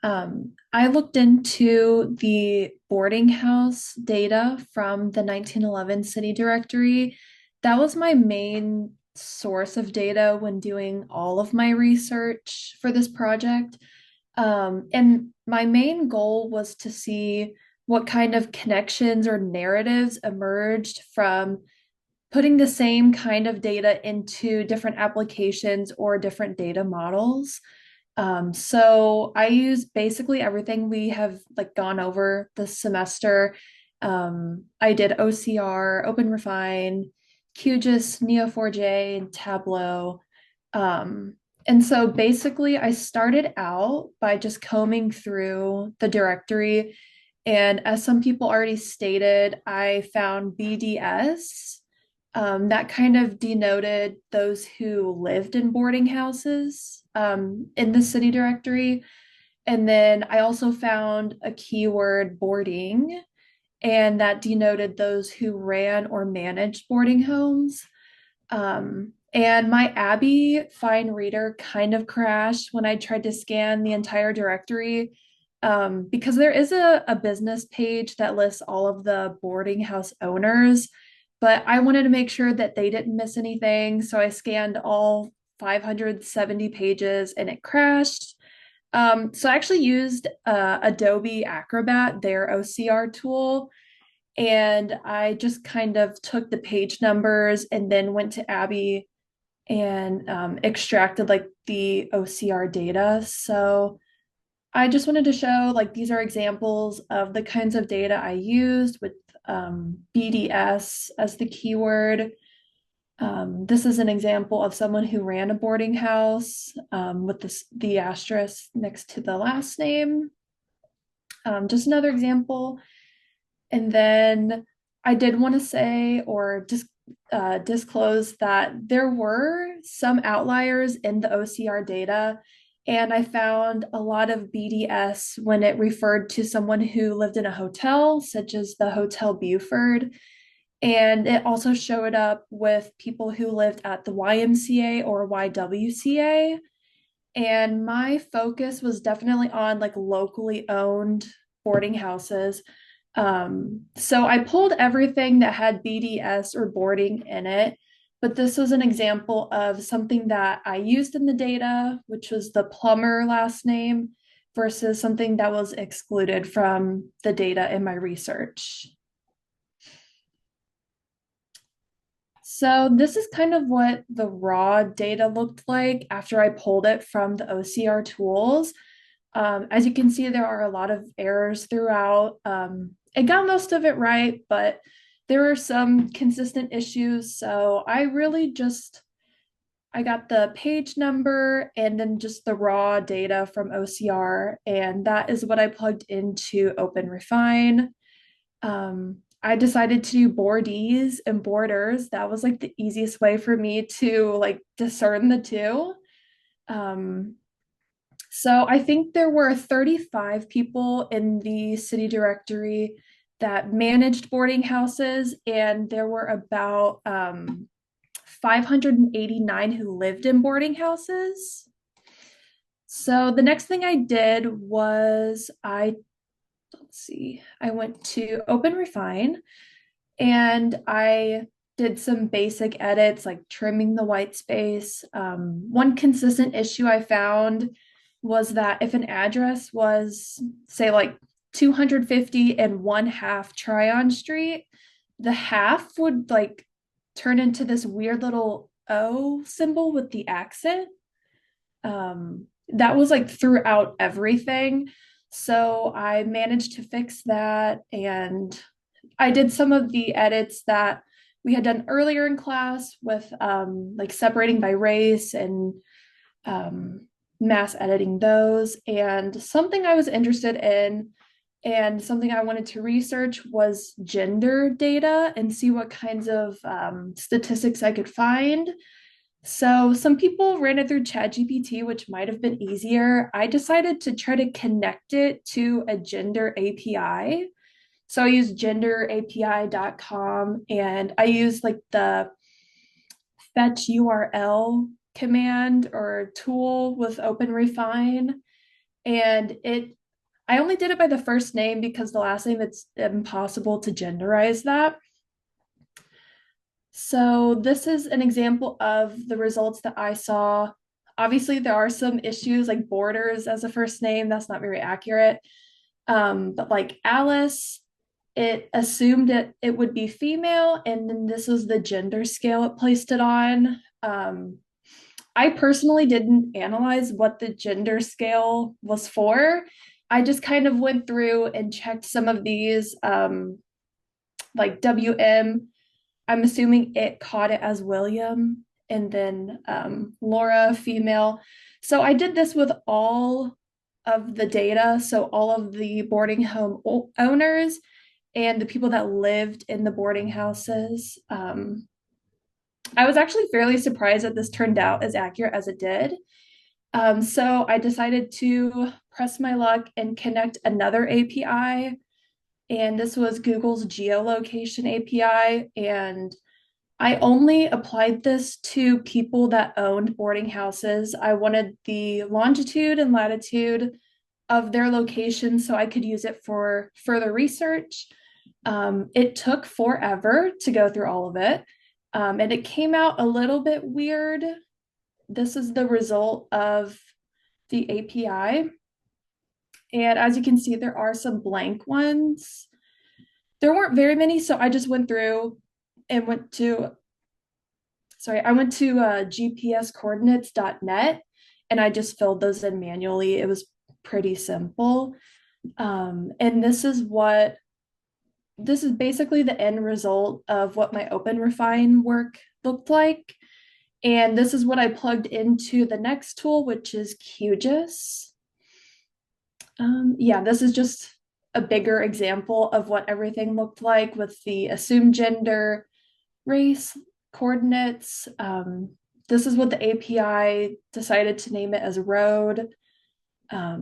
I looked into the boarding house data from the 1911 city directory. That was my main source of data when doing all of my research for this project. And my main goal was to see what kind of connections or narratives emerged from putting the same kind of data into different applications or different data models. So I use basically everything we have like gone over this semester. I did OCR, OpenRefine, QGIS, Neo4j, and Tableau. Um, and so basically, I started out by just combing through the directory. And as some people already stated, I found BDS. That kind of denoted those who lived in boarding houses in the city directory. And then I also found a keyword boarding, and that denoted those who ran or managed boarding homes. And my Abby Fine Reader kind of crashed when I tried to scan the entire directory because there is a business page that lists all of the boarding house owners, but I wanted to make sure that they didn't miss anything. So I scanned all 570 pages and it crashed. So I actually used Adobe Acrobat, their OCR tool, and I just kind of took the page numbers and then went to Abby and extracted like the OCR data. So I just wanted to show like these are examples of the kinds of data I used with BDS as the keyword. This is an example of someone who ran a boarding house with the asterisk next to the last name. Just another example. And then I did want to say or just disclose that there were some outliers in the OCR data, and I found a lot of BDS when it referred to someone who lived in a hotel, such as the Hotel Buford. And it also showed up with people who lived at the YMCA or YWCA. And my focus was definitely on like locally owned boarding houses. So I pulled everything that had BDS or boarding in it, but this was an example of something that I used in the data, which was the plumber last name, versus something that was excluded from the data in my research. So this is kind of what the raw data looked like after I pulled it from the OCR tools. As you can see, there are a lot of errors throughout. It got most of it right, but there were some consistent issues. So I got the page number and then just the raw data from OCR, and that is what I plugged into OpenRefine. I decided to do boardees and borders. That was like the easiest way for me to like discern the two. Um, so I think there were 35 people in the city directory that managed boarding houses, and there were about 589 who lived in boarding houses. So the next thing I did was let's see, I went to OpenRefine and I did some basic edits like trimming the white space. One consistent issue I found was that if an address was, say, like 250 and one half Tryon Street, the half would like turn into this weird little O symbol with the accent. That was like throughout everything. So I managed to fix that, and I did some of the edits that we had done earlier in class with like separating by race and mass editing those. And something I was interested in and something I wanted to research was gender data and see what kinds of statistics I could find. So some people ran it through ChatGPT, which might have been easier. I decided to try to connect it to a gender API. So I used genderapi.com and I used like the fetch URL command or tool with OpenRefine. And I only did it by the first name because the last name, it's impossible to genderize that. So this is an example of the results that I saw. Obviously, there are some issues like Borders as a first name. That's not very accurate. But like Alice, it assumed it would be female, and then this was the gender scale it placed it on. I personally didn't analyze what the gender scale was for. I just kind of went through and checked some of these, like WM. I'm assuming it caught it as William, and then Laura, female. So I did this with all of the data. So all of the boarding home owners and the people that lived in the boarding houses. I was actually fairly surprised that this turned out as accurate as it did. So I decided to press my luck and connect another API. And this was Google's geolocation API. And I only applied this to people that owned boarding houses. I wanted the longitude and latitude of their location so I could use it for further research. It took forever to go through all of it, and it came out a little bit weird. This is the result of the API. And as you can see, there are some blank ones. There weren't very many, so I just went through and I went to gpscoordinates.net and I just filled those in manually. It was pretty simple. And this is basically the end result of what my OpenRefine work looked like. And this is what I plugged into the next tool, which is QGIS. Yeah, this is just a bigger example of what everything looked like with the assumed gender, race, coordinates. This is what the API decided to name it as road.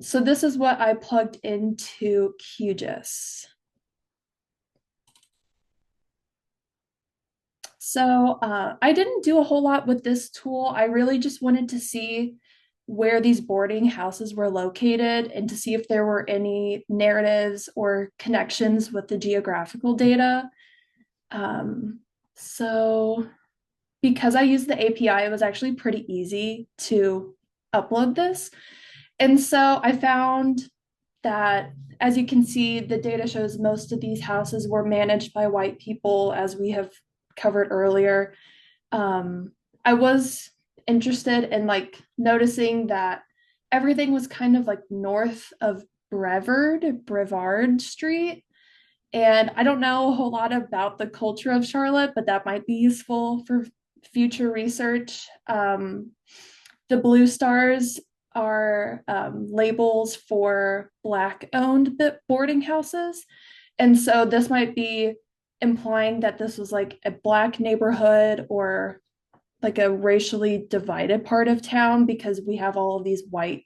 So this is what I plugged into QGIS. So I didn't do a whole lot with this tool. I really just wanted to see where these boarding houses were located and to see if there were any narratives or connections with the geographical data. So because I used the API, it was actually pretty easy to upload this. And so I found that, as you can see, the data shows most of these houses were managed by white people, as we have covered earlier. I was interested in like noticing that everything was kind of like north of Brevard Street. And I don't know a whole lot about the culture of Charlotte, but that might be useful for future research. The blue stars are labels for Black owned boarding houses. And so this might be implying that this was like a Black neighborhood or like a racially divided part of town because we have all of these white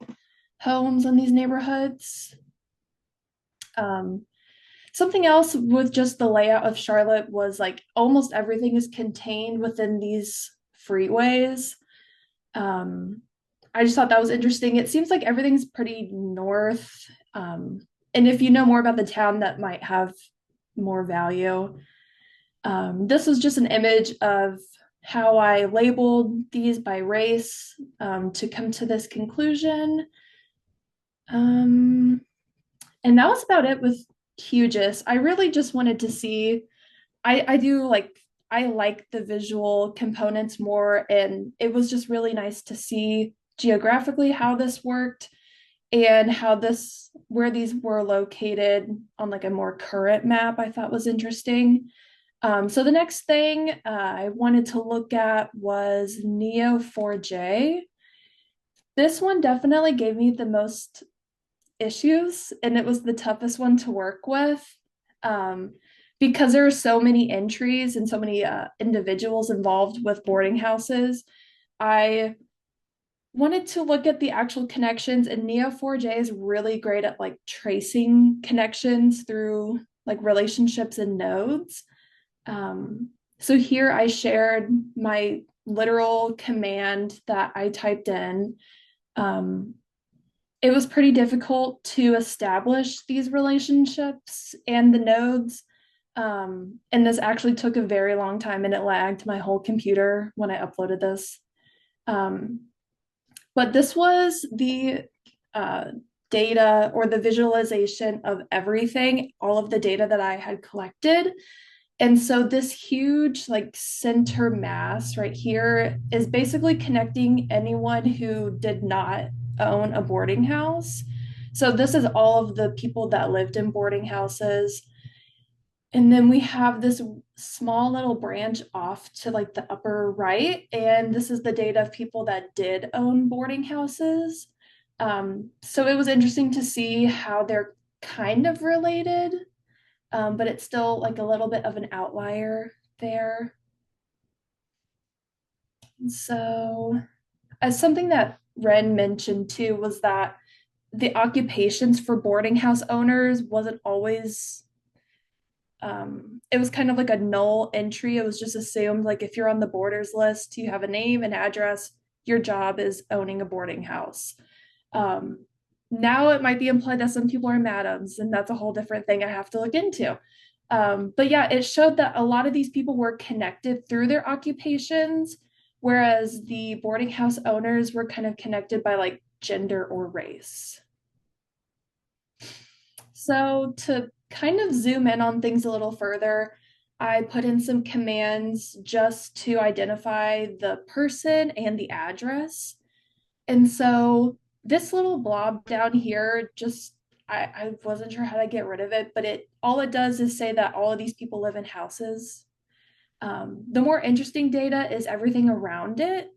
homes in these neighborhoods. Something else with just the layout of Charlotte was like almost everything is contained within these freeways. Um, I just thought that was interesting. It seems like everything's pretty north. And if you know more about the town, that might have more value. This was just an image of how I labeled these by race to come to this conclusion. And that was about it with QGIS. I really just wanted to see, I like the visual components more, and it was just really nice to see geographically how this worked and where these were located on like a more current map. I thought was interesting. So the next thing I wanted to look at was Neo4j. This one definitely gave me the most issues, and it was the toughest one to work with, because there are so many entries and so many individuals involved with boarding houses. I wanted to look at the actual connections, and Neo4j is really great at like tracing connections through like relationships and nodes. So here I shared my literal command that I typed in. Um, it was pretty difficult to establish these relationships and the nodes. And this actually took a very long time and it lagged my whole computer when I uploaded this. Um, but this was the uh, data or the visualization of everything, all of the data that I had collected. And so this huge like center mass right here is basically connecting anyone who did not own a boarding house. So this is all of the people that lived in boarding houses. And then we have this small little branch off to like the upper right. And this is the data of people that did own boarding houses. So it was interesting to see how they're kind of related, but it's still like a little bit of an outlier there. So, as something that Ren mentioned too was that the occupations for boarding house owners wasn't always it was kind of like a null entry. It was just assumed like if you're on the boarders list, you have a name and address, your job is owning a boarding house. Um, Now it might be implied that some people are madams, and that's a whole different thing I have to look into. But yeah, it showed that a lot of these people were connected through their occupations, whereas the boarding house owners were kind of connected by like gender or race. So to kind of zoom in on things a little further, I put in some commands just to identify the person and the address. And so this little blob down here, just I wasn't sure how to get rid of it, but it all it does is say that all of these people live in houses. The more interesting data is everything around it.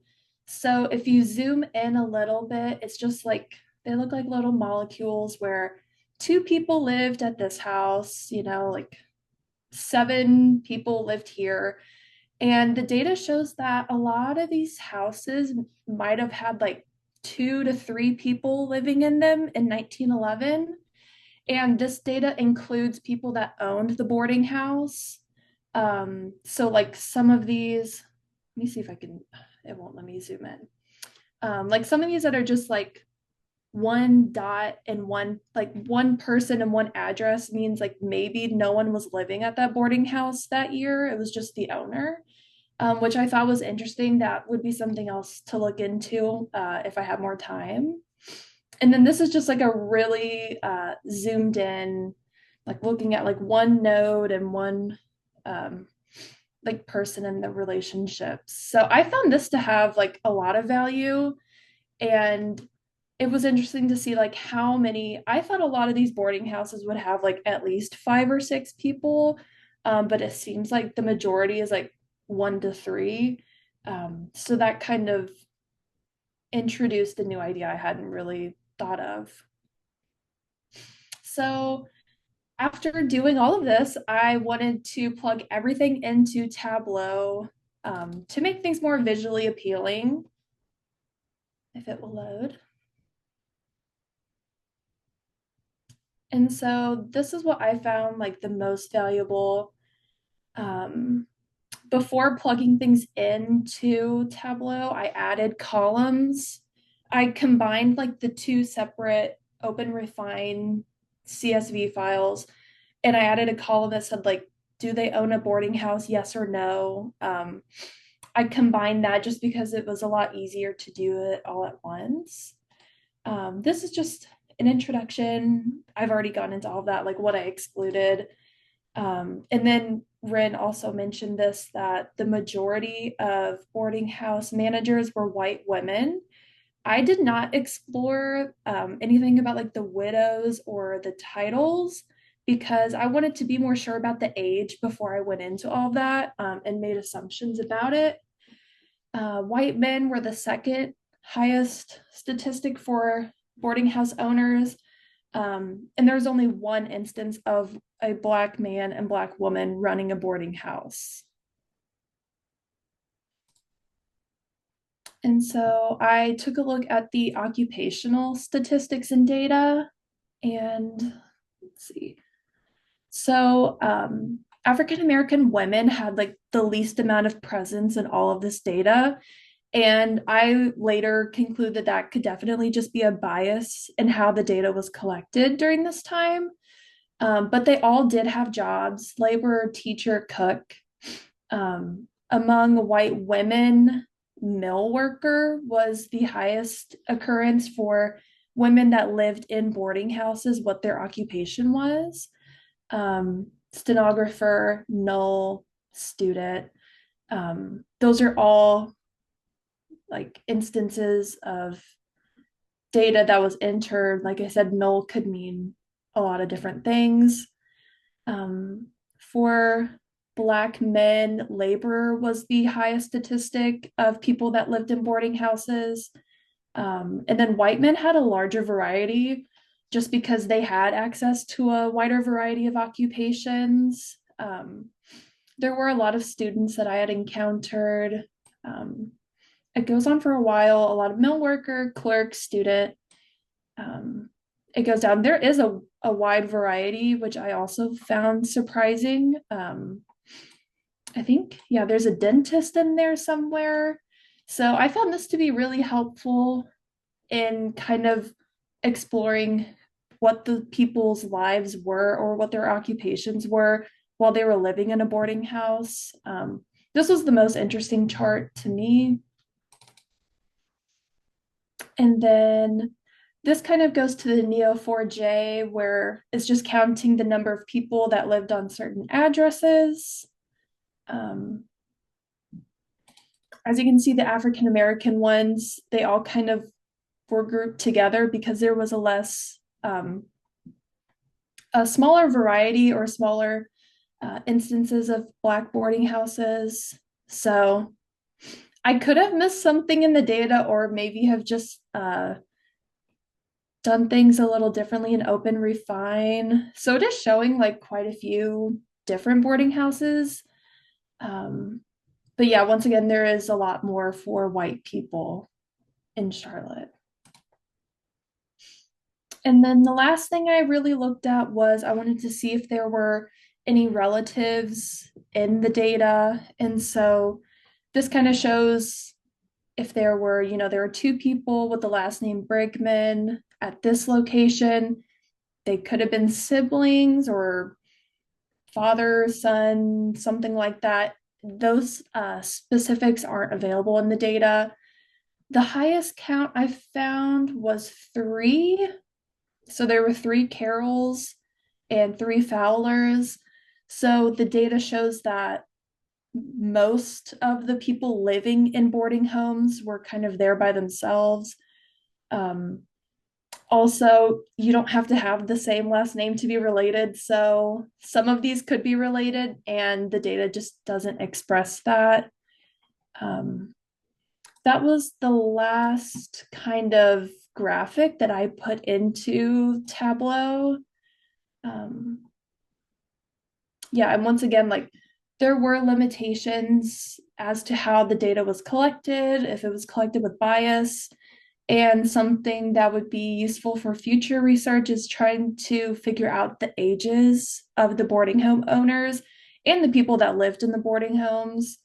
So if you zoom in a little bit, it's just like they look like little molecules where two people lived at this house, like seven people lived here. And the data shows that a lot of these houses might have had like two to three people living in them in 1911. And this data includes people that owned the boarding house. So, like some of these, let me see if I can, it won't let me zoom in. Like some of these that are just like one dot and one, like one person and one address means like maybe no one was living at that boarding house that year. It was just the owner, which I thought was interesting. That would be something else to look into if I have more time. And then this is just like a really zoomed in, like looking at like one node and one um, like person in the relationships. So I found this to have like a lot of value, and it was interesting to see like how many. I thought a lot of these boarding houses would have like at least five or six people, but it seems like the majority is like one to three. So that kind of introduced a new idea I hadn't really thought of. So after doing all of this, I wanted to plug everything into Tableau to make things more visually appealing, if it will load. And so this is what I found like the most valuable. Um, Before plugging things into Tableau, I added columns. I combined like the two separate Open Refine CSV files, and I added a column that said like, do they own a boarding house? Yes or no. I combined that just because it was a lot easier to do it all at once. This is just an introduction. I've already gone into all of that, like what I excluded. And then Rin also mentioned this that the majority of boarding house managers were white women. I did not explore anything about like the widows or the titles because I wanted to be more sure about the age before I went into all of that and made assumptions about it. White men were the second highest statistic for boarding house owners. And there's only one instance of a Black man and Black woman running a boarding house. And so I took a look at the occupational statistics and data, and let's see. So African American women had like the least amount of presence in all of this data. And I later conclude that that could definitely just be a bias in how the data was collected during this time. But they all did have jobs: laborer, teacher, cook. Among white women, mill worker was the highest occurrence for women that lived in boarding houses, what their occupation was. Stenographer, null, student. Those are all like instances of data that was entered. Like I said, null could mean a lot of different things. For Black men, labor was the highest statistic of people that lived in boarding houses. And then white men had a larger variety just because they had access to a wider variety of occupations. There were a lot of students that I had encountered. Um, it goes on for a while, a lot of mill worker, clerk, student. Um, it goes down. There is a wide variety, which I also found surprising. I think, yeah, there's a dentist in there somewhere. So I found this to be really helpful in kind of exploring what the people's lives were or what their occupations were while they were living in a boarding house. This was the most interesting chart to me. And then this kind of goes to the Neo4j, where it's just counting the number of people that lived on certain addresses. Um, as you can see, the African American ones, they all kind of were grouped together because there was a smaller variety or smaller instances of Black boarding houses. So I could have missed something in the data, or maybe have just done things a little differently in open refine. So it is showing like quite a few different boarding houses. Um, but yeah, once again, there is a lot more for white people in Charlotte. And then the last thing I really looked at was I wanted to see if there were any relatives in the data. And so this kind of shows if there were, there were two people with the last name Brigman at this location. They could have been siblings or father, son, something like that. Those specifics aren't available in the data. The highest count I found was three. So there were three Carols and three Fowlers. So the data shows that most of the people living in boarding homes were kind of there by themselves. Um, Also, you don't have to have the same last name to be related. So some of these could be related, and the data just doesn't express that. Um, that was the last kind of graphic that I put into Tableau. Um, yeah, and once again, like there were limitations as to how the data was collected, if it was collected with bias. And something that would be useful for future research is trying to figure out the ages of the boarding home owners and the people that lived in the boarding homes.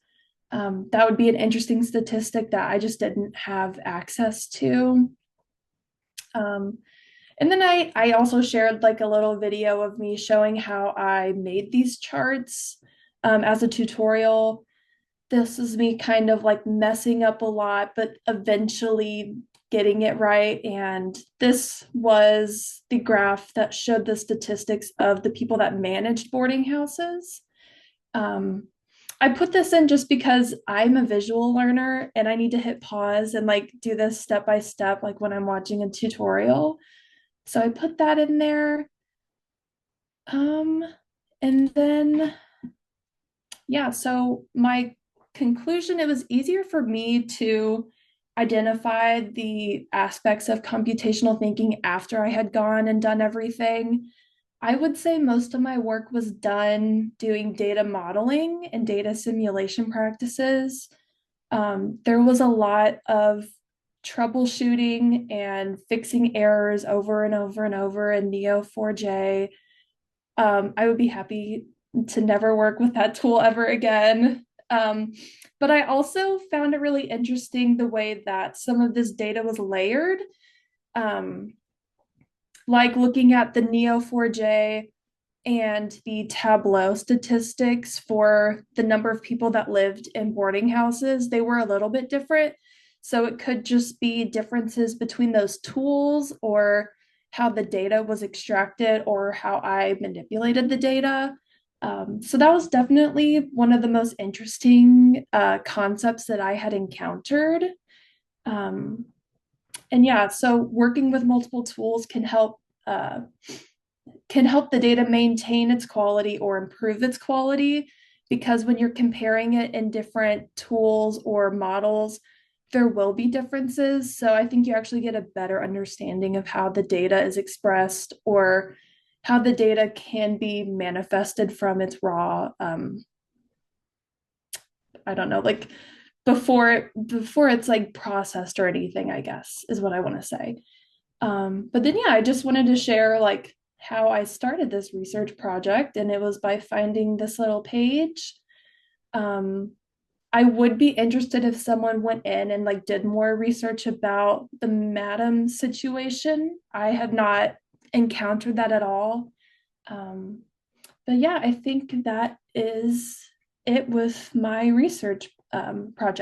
That would be an interesting statistic that I just didn't have access to. Um, and then I also shared like a little video of me showing how I made these charts as a tutorial. This is me kind of like messing up a lot, but eventually getting it right. And this was the graph that showed the statistics of the people that managed boarding houses. Um, I put this in just because I'm a visual learner and I need to hit pause and like do this step by step, like when I'm watching a tutorial. So I put that in there. Um, and then, yeah, so my conclusion, it was easier for me to identify the aspects of computational thinking after I had gone and done everything. I would say most of my work was done doing data modeling and data simulation practices. There was a lot of troubleshooting and fixing errors over and over and over in Neo4j. I would be happy to never work with that tool ever again. Um, but I also found it really interesting the way that some of this data was layered. Um, like looking at the Neo4j and the Tableau statistics for the number of people that lived in boarding houses, they were a little bit different. So it could just be differences between those tools or how the data was extracted or how I manipulated the data. So that was definitely one of the most interesting concepts that I had encountered. Um, and yeah, so working with multiple tools can help the data maintain its quality or improve its quality, because when you're comparing it in different tools or models, there will be differences. So I think you actually get a better understanding of how the data is expressed or how the data can be manifested from its raw, I don't know, like before it's like processed or anything, I guess is what I want to say. But then, yeah, I just wanted to share like how I started this research project, and it was by finding this little page. Um, I would be interested if someone went in and like did more research about the madam situation. I had not encountered that at all. Um, but yeah, I think that is it with my research project.